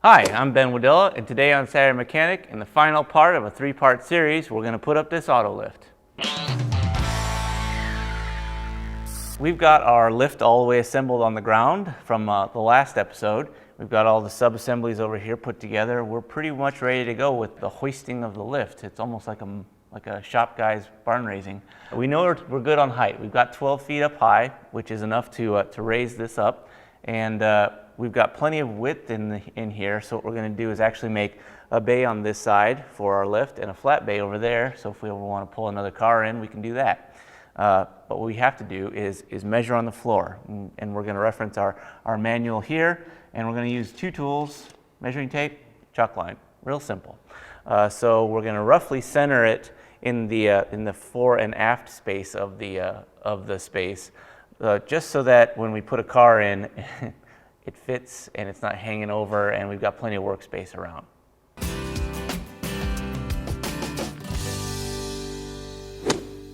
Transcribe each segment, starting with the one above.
Hi, I'm Ben Wojdyla, and today on Saturday Mechanic, in the final part of a three-part series, we're going to put up this auto lift. We've got our lift all the way assembled on the ground from the last episode. We've got all the sub-assemblies over here put together. We're pretty much ready to go with the hoisting of the lift. It's almost like a shop guy's barn raising. We know we're good on height. We've got 12 feet up high, which is enough to raise this up. And we've got plenty of width in here, so what we're going to do is actually make a bay on this side for our lift and a flat bay over there, so if we ever want to pull another car in, we can do that. But what we have to do is measure on the floor, and we're going to reference our manual here, and we're going to use two tools, measuring tape, chalk line, real simple. So we're going to roughly center it in the fore and aft space of the space, just so that when we put a car in, it fits and it's not hanging over, and we've got plenty of workspace around.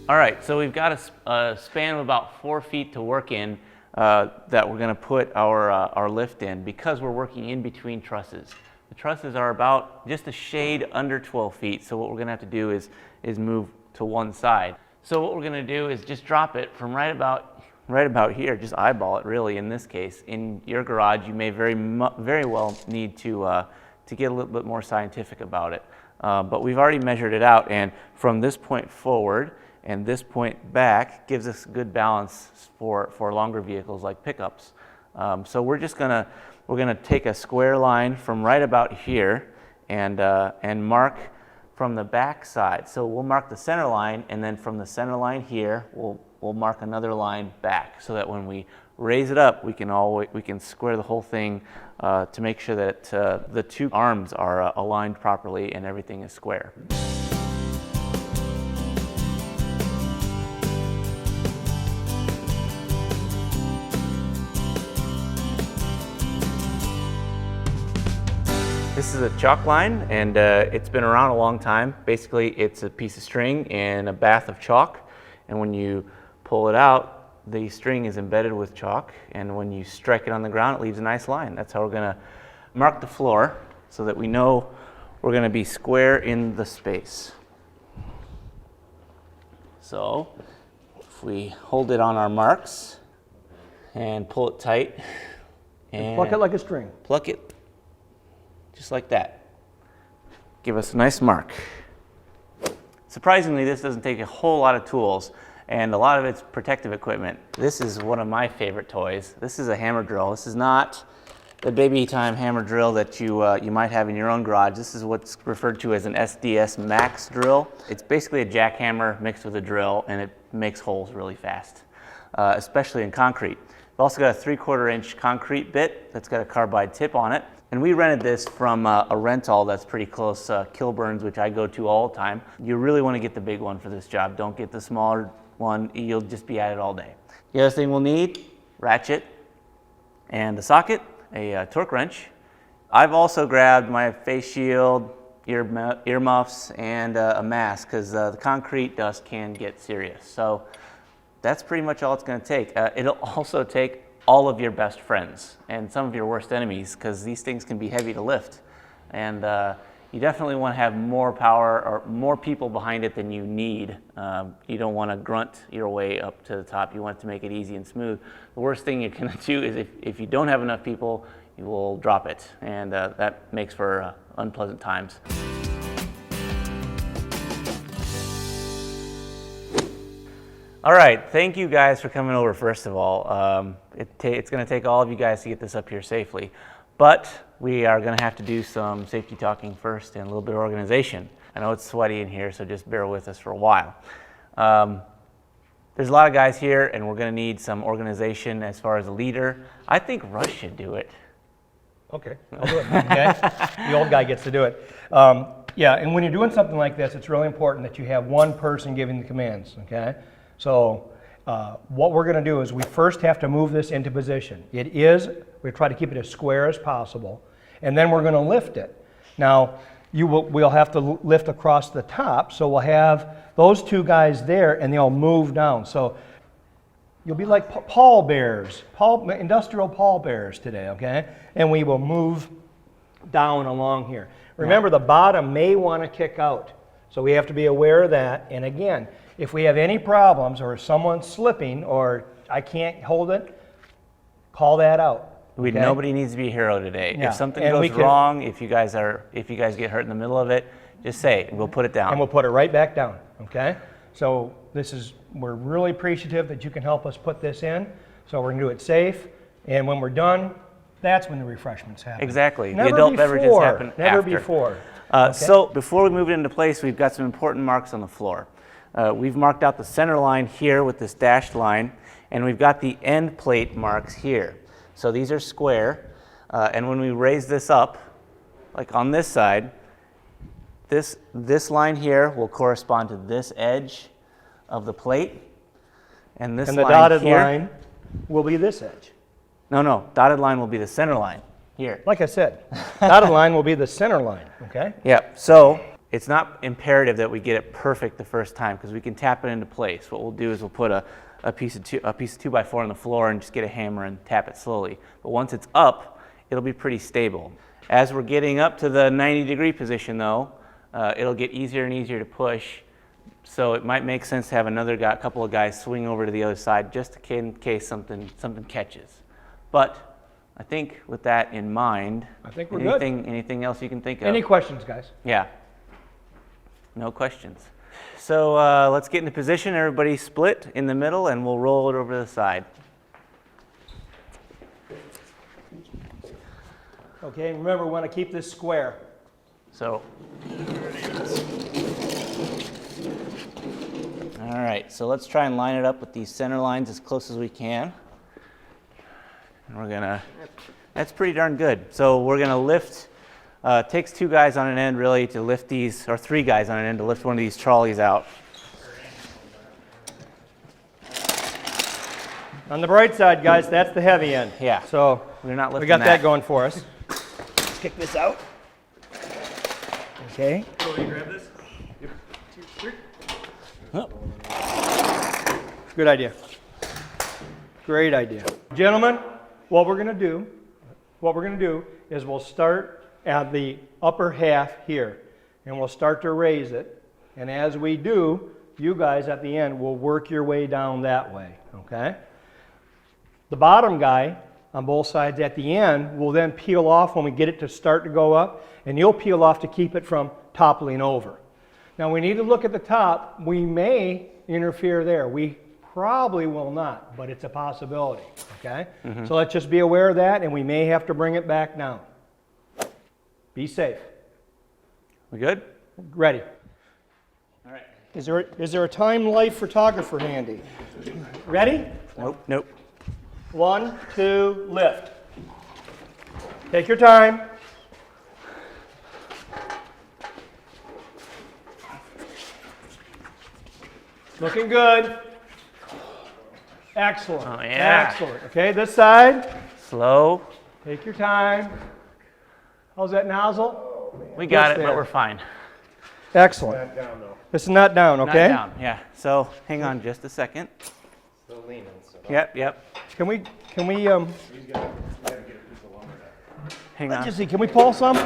All right, so we've got a span of about 4 feet to work in that we're going to put our lift in, because we're working in between trusses. The trusses are about just a shade under 12 feet, so what we're going to have to do is move to one side. So what we're going to do is just drop it from right about here, just eyeball it really in this case. In your garage, you may very well need to get a little bit more scientific about it. But we've already measured it out, and from this point forward and this point back gives us good balance for longer vehicles like pickups. So we're gonna take a square line from right about here and mark from the back side. So we'll mark the center line, and then from the center line here, we'll mark another line back, so that when we raise it up, we can square the whole thing to make sure that the two arms are aligned properly and everything is square. This is a chalk line, and it's been around a long time. Basically, it's a piece of string and a bath of chalk, and when you pull it out, the string is embedded with chalk, and when you strike it on the ground, it leaves a nice line. That's how we're going to mark the floor, so that we know we're going to be square in the space. So if we hold it on our marks and pull it tight and pluck it like a string. Pluck it just like that. Give us a nice mark. Surprisingly, this doesn't take a whole lot of tools, and a lot of it's protective equipment. This is one of my favorite toys. This is a hammer drill. This is not the baby time hammer drill that you might have in your own garage. This is what's referred to as an SDS Max drill. It's basically a jackhammer mixed with a drill, and it makes holes really fast, especially in concrete. We've also got a 3/4 inch concrete bit that's got a carbide tip on it. And we rented this from a rental that's pretty close, Kilburn's, which I go to all the time. You really want to get the big one for this job. Don't get the smaller one. You'll just be at it all day. The other thing we'll need, ratchet and a socket, a torque wrench. I've also grabbed my face shield, earmuffs, and a mask, because the concrete dust can get serious. So that's pretty much all it's going to take. It'll also take all of your best friends and some of your worst enemies, because these things can be heavy to lift, and you definitely want to have more power or more people behind it than you need. You don't want to grunt your way up to the top. You want to make it easy and smooth. The worst thing you can do is if you don't have enough people, you will drop it, and that makes for unpleasant times. All right, thank you guys for coming over, first of all. It's going to take all of you guys to get this up here safely, but we are going to have to do some safety talking first and a little bit of organization. I know it's sweaty in here, so just bear with us for a while. There's a lot of guys here, and we're going to need some organization as far as a leader. I think Russ should do it. Okay, I'll do it. Okay? The old guy gets to do it. Yeah, and when you're doing something like this, it's really important that you have one person giving the commands, okay? So what we're going to do is we first have to move this into position. We try to keep it as square as possible, and then we're going to lift it. Now, we'll have to lift across the top, so we'll have those two guys there, and they'll move down. So you'll be like pallbearers, industrial pallbearers today, okay? And we will move down along here. Remember, the bottom may want to kick out. So we have to be aware of that. And again, if we have any problems or someone's slipping or I can't hold it, call that out. Okay? Nobody needs to be a hero today. Yeah. If something And goes wrong, if you guys get hurt in the middle of it, just say it. We'll put it down. And we'll put it right back down, okay? So we're really appreciative that you can help us put this in. So we're gonna do it safe. And when we're done, that's when the refreshments happen. Exactly. Never the adult before. beverages happen Never after. before. Okay. So before we move it into place, we've got some important marks on the floor. We've marked out the center line here with this dashed line, and we've got the end plate marks here. So these are square, and when we raise this up, like on this side, this line here will correspond to this edge of the plate, and this And the line dotted here, line will be this edge. No, dotted line will be the center line here. Like I said, dotted line will be the center line, okay? Yeah, so it's not imperative that we get it perfect the first time because we can tap it into place. What we'll do is we'll put a piece of 2x4 on the floor and just get a hammer and tap it slowly. But once it's up, it'll be pretty stable. As we're getting up to the 90-degree position though, it'll get easier and easier to push. So it might make sense to have a couple of guys swing over to the other side just in case something catches. But I think with that in mind, I think we're good. Anything else you can think of? Any questions, guys? Yeah. No questions. So let's get into position. Everybody split in the middle, and we'll roll it over to the side. Okay, remember, we want to keep this square. So, all right, so let's try and line it up with these center lines as close as we can. And that's pretty darn good. So we're gonna lift, it takes 2 guys on an end really to lift these, or 3 guys on an end to lift one of these trolleys out. On the bright side, guys, that's the heavy end. Yeah. So We're not lifting we got that going for us. Let's kick this out. Okay. So you grab this? Yep. 2, 3. Oh. Good idea. Great idea. Gentlemen, what we're gonna do is we'll start at the upper half here, and we'll start to raise it. And as we do, you guys at the end will work your way down that way, okay? The bottom guy on both sides at the end will then peel off when we get it to start to go up, and you'll peel off to keep it from toppling over. Now we need to look at the top. We may interfere there. We probably will not, but it's a possibility, okay? So let's just be aware of that, and we may have to bring it back down. Be safe. We good? Ready. All right. Is there a time life photographer handy? Ready? Nope. 1, 2, lift. Take your time. Looking good. Excellent. Oh, yeah. Excellent. Okay, this side. Slow. Take your time. How's that nozzle? We got Just it, but there. we're fine. Excellent. Not down though. This is not down, okay? Not down, yeah. So hang on just a second. Still leaning. So Yep. Can we he's gotta get a piece of lumber there. Hang let's on. just see, can we pull some? He's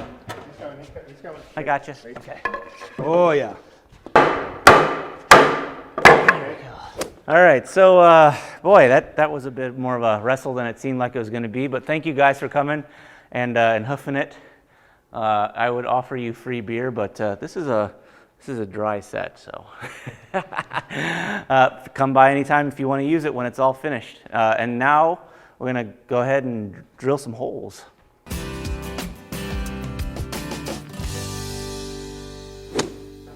coming. He's coming. I got you. Okay. Oh yeah. All right, so boy, that was a bit more of a wrestle than it seemed like it was going to be. But thank you guys for coming and hoofing it. I would offer you free beer, but this is a dry set, so come by anytime if you want to use it when it's all finished. And now we're going to go ahead and drill some holes.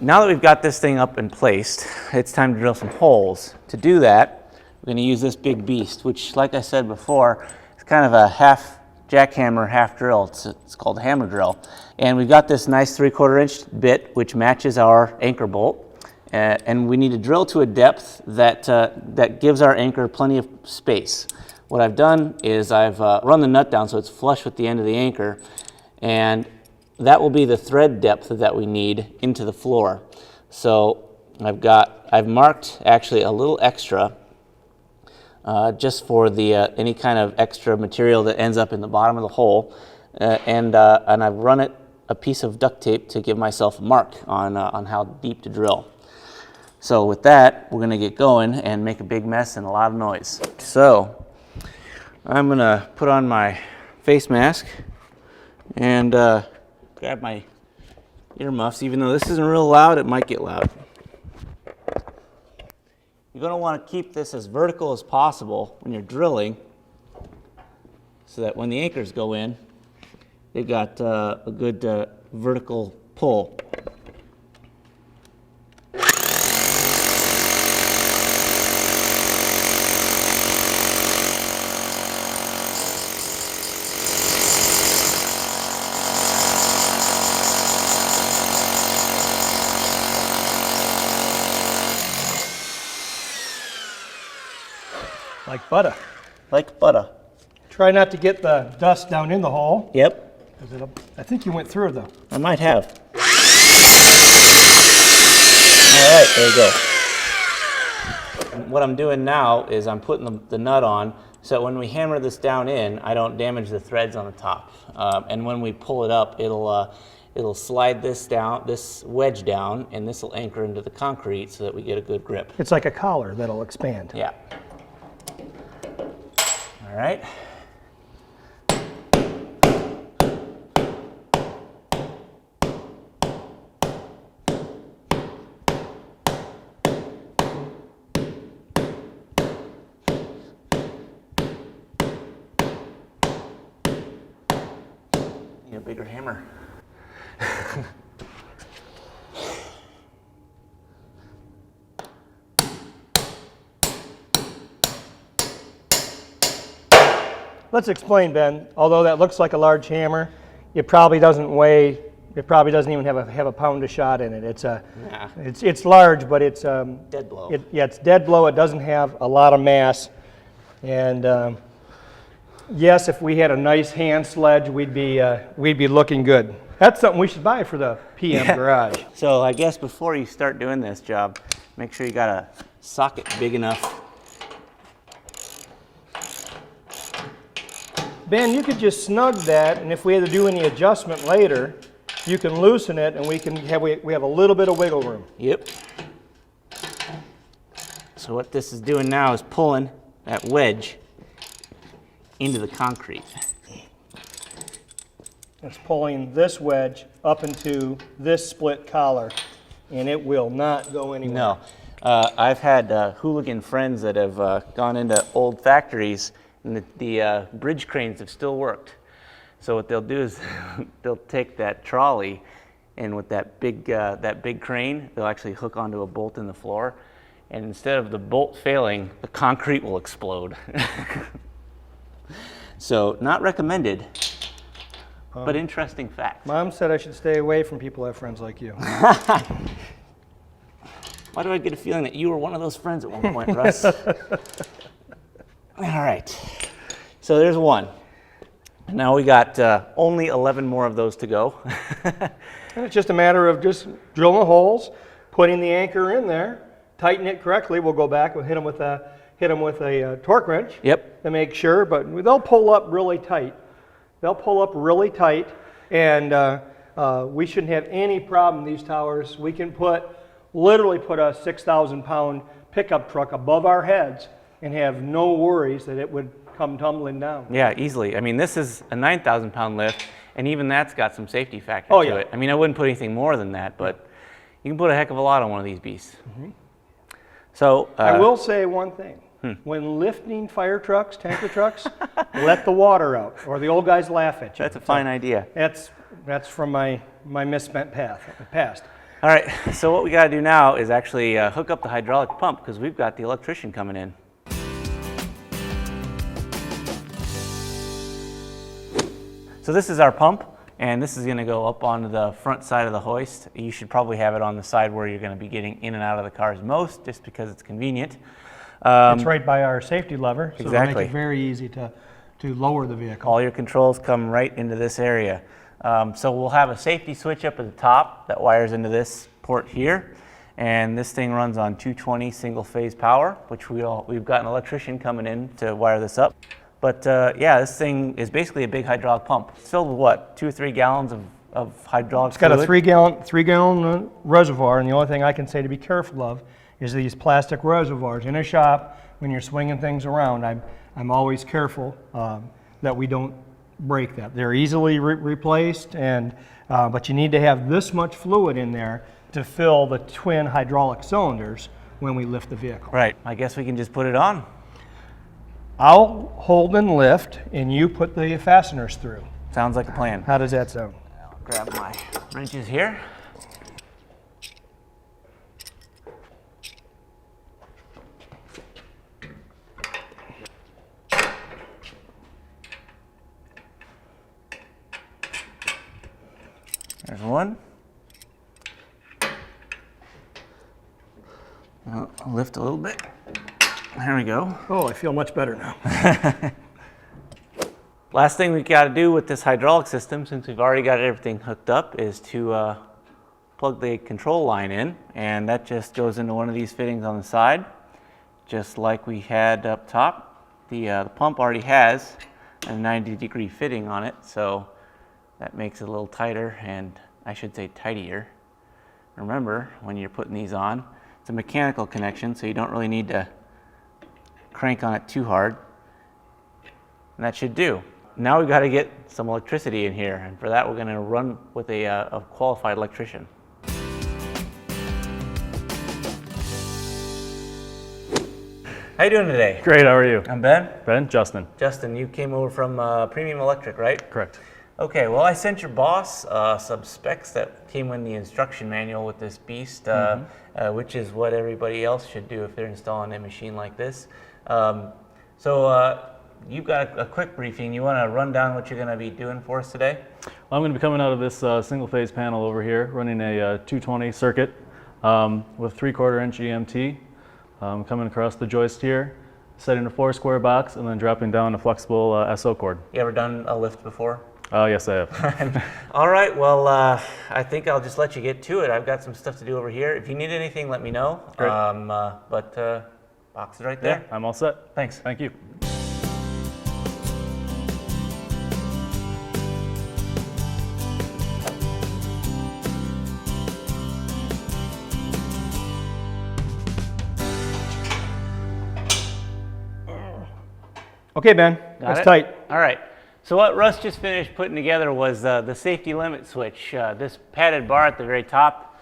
Now that we've got this thing up and placed, it's time to drill some holes. To do that, we're going to use this big beast, which, like I said before, is kind of a half jackhammer, half drill. It's called a hammer drill. And we've got this nice 3/4 inch bit, which matches our anchor bolt. And we need to drill to a depth that gives our anchor plenty of space. What I've done is I've run the nut down so it's flush with the end of the anchor, and that will be the thread depth that we need into the floor. So I've marked actually a little extra just for the any kind of extra material that ends up in the bottom of the hole. and I've run it a piece of duct tape to give myself a mark on how deep to drill. So with that, we're going to get going and make a big mess and a lot of noise. So I'm going to put on my face mask and grab my earmuffs. Even though this isn't real loud, it might get loud. You're going to want to keep this as vertical as possible when you're drilling, so that when the anchors go in, they've got a good vertical pull. Like butter. Like butter. Try not to get the dust down in the hole. Yep. I think you went through though. I might have. All right, there you go. What I'm doing now is I'm putting the nut on, so when we hammer this down in, I don't damage the threads on the top. And when we pull it up, it'll slide this down, this wedge down, and this will anchor into the concrete so that we get a good grip. It's like a collar that'll expand. Yeah. All right. Need a bigger hammer. Let's explain, Ben. Although that looks like a large hammer, it probably doesn't weigh. It probably doesn't even have a pound of shot in it. It's large, but it's Dead blow. It's dead blow. It doesn't have a lot of mass, and yes, if we had a nice hand sledge, we'd be looking good. That's something we should buy for the PM garage. So I guess before you start doing this job, make sure you got a socket big enough. Ben, you could just snug that, and if we had to do any adjustment later, you can loosen it, and we have a little bit of wiggle room. Yep. So what this is doing now is pulling that wedge into the concrete. It's pulling this wedge up into this split collar, and it will not go anywhere. No. I've had hooligan friends that have gone into old factories, and the bridge cranes have still worked. So what they'll do is they'll take that trolley, and with that big crane, they'll actually hook onto a bolt in the floor, and instead of the bolt failing, the concrete will explode. So not recommended, but interesting fact. Mom said I should stay away from people who have friends like you. Why do I get a feeling that you were one of those friends at one point, Russ? All right, so there's one. Now we got only 11 more of those to go. And it's just a matter of just drilling holes, putting the anchor in there, tighten it correctly. We'll go back and hit them with a torque wrench. Yep. To make sure, but they'll pull up really tight. They'll pull up really tight, and we shouldn't have any problem. These towers, we can literally put a 6,000-pound pickup truck above our heads and have no worries that it would come tumbling down. Yeah, easily. I mean, this is a 9,000-pound lift, and even that's got some safety factor to it. I mean, I wouldn't put anything more than that, but you can put a heck of a lot on one of these beasts. Mm-hmm. So I will say one thing. When lifting fire trucks, tanker trucks, let the water out, or the old guys laugh at you. That's a fine idea. That's from my misspent past. All right, so what we got to do now is actually hook up the hydraulic pump, because we've got the electrician coming in. So this is our pump, and this is going to go up onto the front side of the hoist. You should probably have it on the side where you're going to be getting in and out of the cars most, just because it's convenient. It's right by our safety lever, so exactly. it'll make it very easy to lower the vehicle. All your controls come right into this area. So we'll have a safety switch up at the top that wires into this port here, and this thing runs on 220 single-phase power, which we've got an electrician coming in to wire this up. But yeah, this thing is basically a big hydraulic pump. It's filled with what, 2 or 3 gallons of hydraulic It's got fluid? a 3-gallon reservoir, and the only thing I can say to be careful of is these plastic reservoirs. In a shop, when you're swinging things around, I'm always careful that we don't break that. They're easily replaced, and but you need to have this much fluid in there to fill the twin hydraulic cylinders when we lift the vehicle. Right. I guess we can just put it on. I'll hold and lift, and you put the fasteners through. Sounds like a plan. How does that sound? I'll grab my wrenches here. There's one. I'll lift a little bit. There we go. Oh, I feel much better now. Last thing we got to do with this hydraulic system, since we've already got everything hooked up, is to plug the control line in, and that just goes into one of these fittings on the side, just like we had up top. The pump already has a 90-degree fitting on it, so that makes it a little tighter, and I should say tidier. Remember, when you're putting these on, it's a mechanical connection, so you don't really need to crank on it too hard, and that should do. Now we've got to get some electricity in here, and for that we're going to run with a qualified electrician. How you doing today? Great, how are you? I'm Ben. Ben, Justin. Justin, you came over from Premium Electric, right? Correct. Okay, well I sent your boss some specs that came in the instruction manual with this beast, which is what everybody else should do if they're installing a machine like this. So you've got a quick briefing. You want to run down what you're going to be doing for us today? Well, I'm going to be coming out of this single phase panel over here, running a 220 circuit with 3/4 inch EMT, coming across the joist here, setting a 4 square box, and then dropping down a flexible SO cord. You ever done a lift before? Yes, I have. All right, well, I think I'll just let you get to it. I've got some stuff to do over here. If you need anything, let me know. Great. But box is right there. Yeah, I'm all set. Thanks. Thank you. Okay, Ben, Got that's it? tight. All right. So what Russ just finished putting together was the safety limit switch. This padded bar at the very top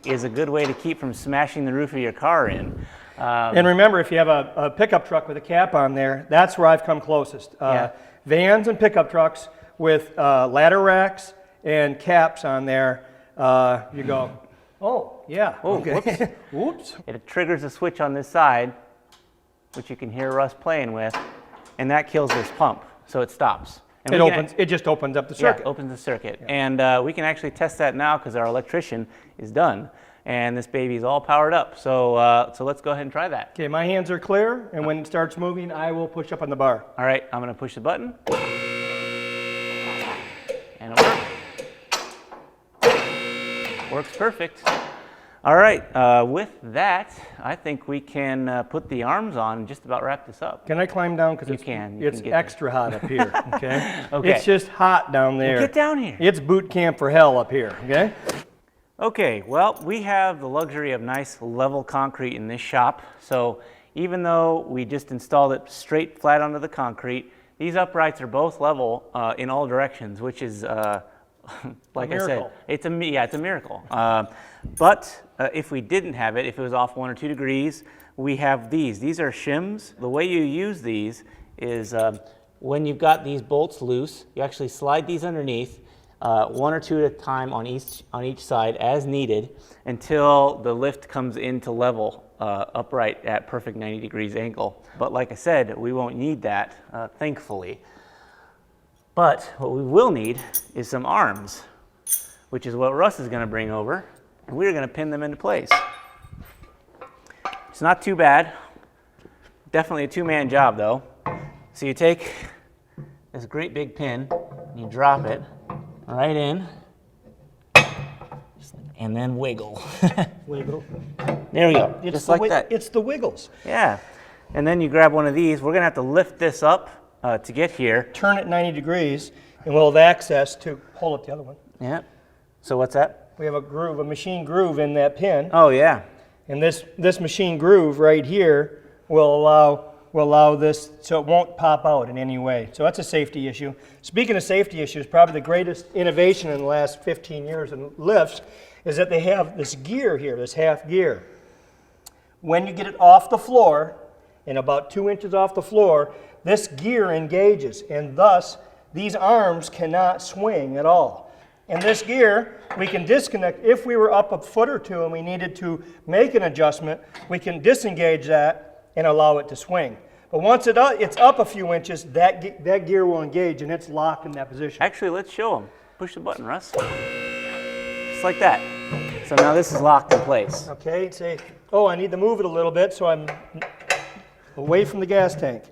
is a good way to keep from smashing the roof of your car in. And remember, if you have a pickup truck with a cap on there, that's where I've come closest. Yeah. Vans and pickup trucks with ladder racks and caps on there, you go, oh, yeah. Oh, okay. Whoops. It triggers a switch on this side, which you can hear Russ playing with, and that kills this pump, so it stops. And It just opens up the circuit. Yeah, opens the circuit. Yeah. And we can actually test that now because our electrician is done. And this baby is all powered up. So, so let's go ahead and try that. Okay, my hands are clear, and when it starts moving, I will push up on the bar. All right, I'm going to push the button. And it works. Works perfect. All right, with that, I think we can put the arms on and just about wrap this up. Can I climb down? Because it's get extra hot up here, okay? Okay. It's just hot down there. Well, get down here. It's boot camp for hell up here, okay? Okay, well, we have the luxury of nice level concrete in this shop. So even though we just installed it straight flat onto the concrete, these uprights are both level in all directions, which is, like I said, it's a miracle. But if we didn't have it, if it was off 1 or 2 degrees, we have these. These are shims. The way you use these is when you've got these bolts loose, you actually slide these underneath, 1 or 2 at a time on each side as needed until the lift comes into level upright at perfect 90 degrees angle. But like I said, we won't need that, thankfully. But what we will need is some arms, which is what Russ is going to bring over, and we're going to pin them into place. It's not too bad. Definitely a 2-man job though. So you take this great big pin, and you drop it right in, and then wiggle. Wiggle. There we go, just like that. It's the wiggles. Yeah, and then you grab one of these. We're gonna have to lift this up to get here. Turn it 90 degrees, and we'll have access to pull up the other one. Yeah. So what's that? We have a groove, a machine groove in that pin. Oh yeah. And this machine groove right here will allow this so it won't pop out in any way. So that's a safety issue. Speaking of safety issues, probably the greatest innovation in the last 15 years in lifts is that they have this gear here, this half gear. When you get it off the floor, and about 2 inches off the floor, this gear engages, and thus these arms cannot swing at all. And this gear, we can disconnect. If we were up a foot or two and we needed to make an adjustment, we can disengage that and allow it to swing. But once it's up a few inches, that gear will engage and it's locked in that position. Actually, let's show them. Push the button, Russ. Just like that. So now this is locked in place. Okay, say, oh, I need to move it a little bit so I'm away from the gas tank.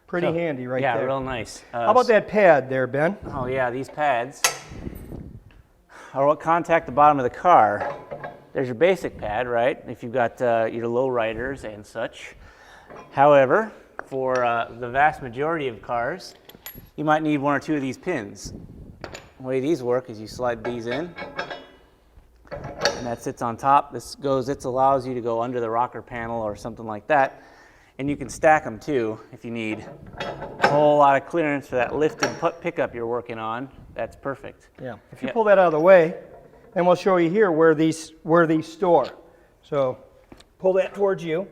Pretty handy right there. Yeah, real nice. How about that pad there, Ben? Oh yeah, these pads are what contact the bottom of the car. There's your basic pad, right? If you've got your low riders and such. However, for the vast majority of cars, you might need one or two of these pins. The way these work is you slide these in, and that sits on top. This allows you to go under the rocker panel or something like that. And you can stack them too if you need a whole lot of clearance for that lifted pickup you're working on. That's perfect. Yeah. If you pull that out of the way, then we'll show you here where these store. So pull that towards you.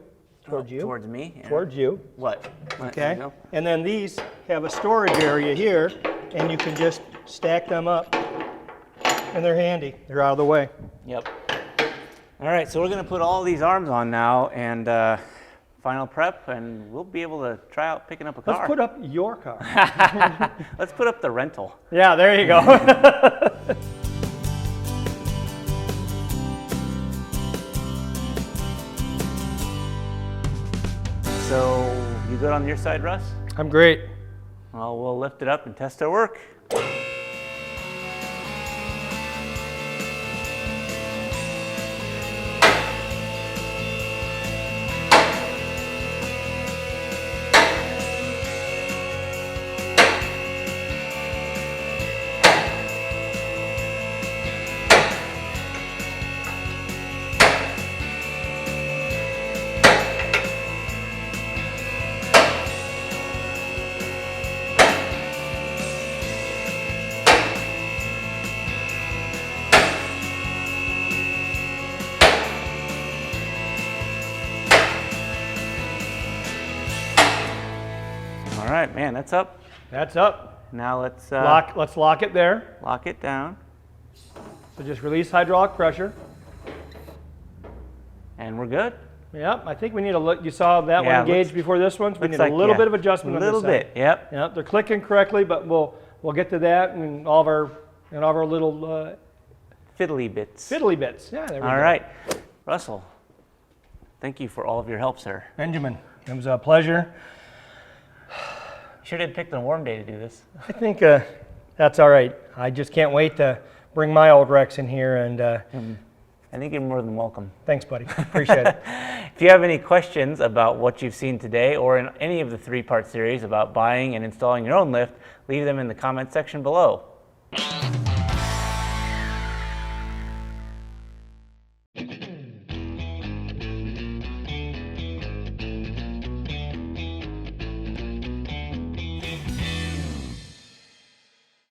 Towards you. Towards me? Yeah. Towards you. What? Okay. And then these have a storage area here, and you can just stack them up. And they're handy. They're out of the way. Yep. All right, so we're going to put all these arms on now and final prep, and we'll be able to try out picking up a car. Let's put up your car. Let's put up the rental. Yeah, there you go. So, you good on your side, Russ? I'm great. Well, we'll lift it up and test our work. All right, man, that's up. That's up. Now let's Let's lock it there. lock it down, So just release hydraulic pressure. and we're good. Yep, I think we need a look. You saw that Yeah, one engaged before this one, so we looks need like, a little yeah, bit of adjustment a on this little side. bit, yep. Yep, they're clicking correctly, but we'll get to that and all of our little Fiddly bits. fiddly bits. Yeah, there we go. All right, Russell, thank you for all of your help, sir. Benjamin, it was a pleasure. Should have picked a warm day to do this. I think that's all right. I just can't wait to bring my old Rex in here, and I think you're more than welcome. thanks, buddy. Appreciate it. If you have any questions about what you've seen today or in any of the three-part series about buying and installing your own lift, leave them in the comment section below.